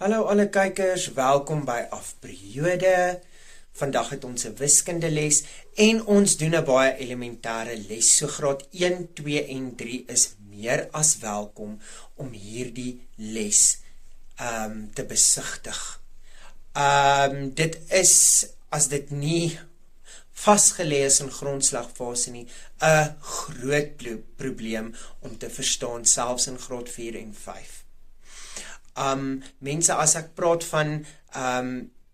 Hallo alle kykers, welkom by Afperiode. Vandag het ons 'n wiskunde les en ons doen 'n baie elementêre les. So graad 1, 2 en 3 is meer as welkom om hierdie les te besigtig. Dit is, as dit nie vasgelê is in grondslagfase nie, 'n groot probleem om te verstaan, selfs in graad 4 en 5. Mense, as ek praat van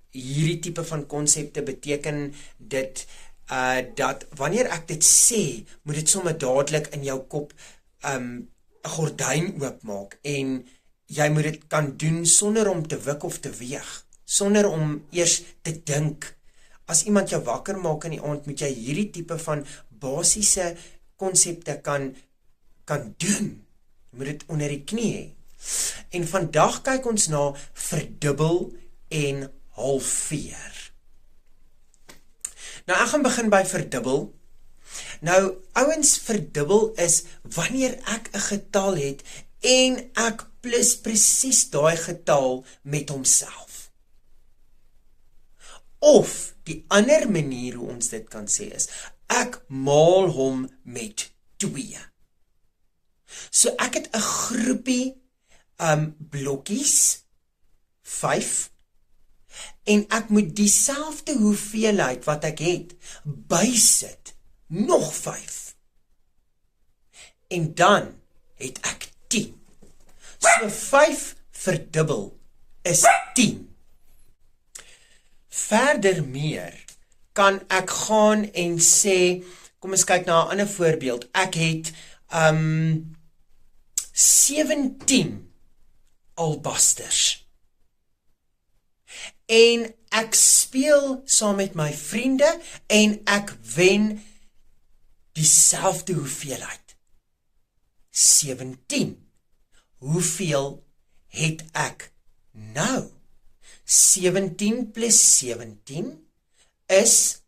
hierdie tipe van konsepte, beteken dit dat wanneer ek dit sê, moet dit sommer dadelik in jou kop 'n gordyn oopmaak en jy moet dit kan doen sonder om te wik of te weeg, sonder om eers te dink. As iemand jou wakker maak in die aand, moet jy hierdie tipe van basiese konsepte kan doen. Jy moet dit onder die knie hê. En vandag kyk ons na verdubbel en halveer. Nou, ek gaan begin by verdubbel. Nou, ouens, verdubbel is wanneer ek 'n getal het en ek plus presies daai getal met homself. Of die ander manier hoe ons dit kan sê is, ek maal hom met 2. So ek het 'n groepie blokkies, 5, en ek moet dieselfde hoeveelheid wat ek het, bysit, nog 5. En dan het ek 10. So 5 verdubbel is 10. Verder meer kan ek gaan en sê, kom ons kyk na 'n ander voorbeeld. Ek het 17 albasters. En ek speel saam met my vriende en ek wen dieselfde hoeveelheid. 17. Hoeveel het ek nou? 17 plus 17 is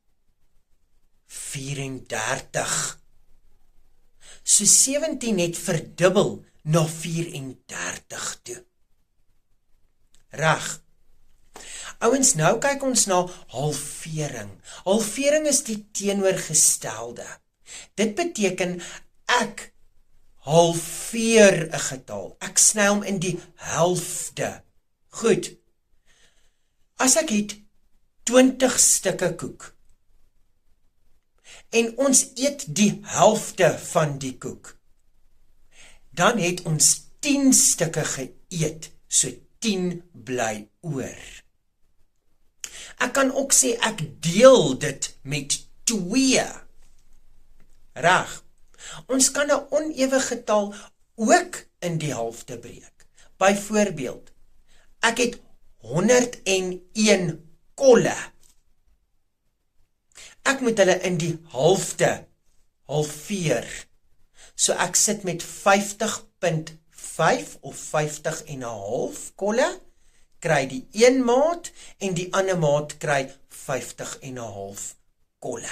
34. So 17 het verdubbel na 34 toe. Reg. Ouens, nou kyk ons na halvering. Halvering is die teenoorgestelde. Dit beteken ek halveer 'n getal. Ek sny hom in die helfte. Goed. As ek het 20 stukke koek en ons eet die helfte van die koek, dan het ons 10 stukke geëet, so 10 bly oor. Ek kan ook sê ek deel dit met 2. Reg. Ons kan 'n onewe getal ook in die helfte breek. Byvoorbeeld, ek het 101 kolle. Ek moet hulle in die helfte halveer. So ek sit met 50.5 of 50,5 kolle, kry die een maat en die ander maat kry 50,5 kolle.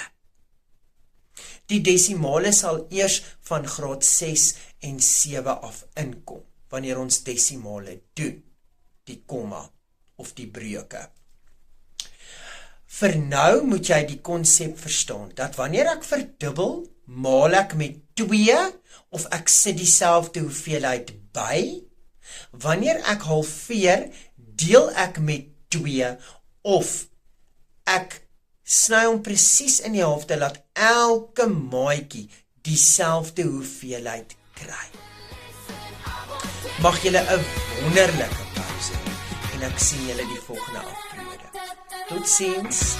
Die desimale sal eers van graad 6 en 7 af inkom, wanneer ons desimale doen, die komma of die breuke. Vir nou moet jy die konsep verstaan, dat wanneer ek verdubbel, maal ek met 2, of ek sit dieselfde hoeveelheid by. Wanneer ek halveer, deel ek met 2, of ek sny hom presies in die helfte, laat elke maatjie dieselfde hoeveelheid kry. Mag julle 'n wonderlike pause hê, en ek sien julle die volgende afperiode. Totsiens!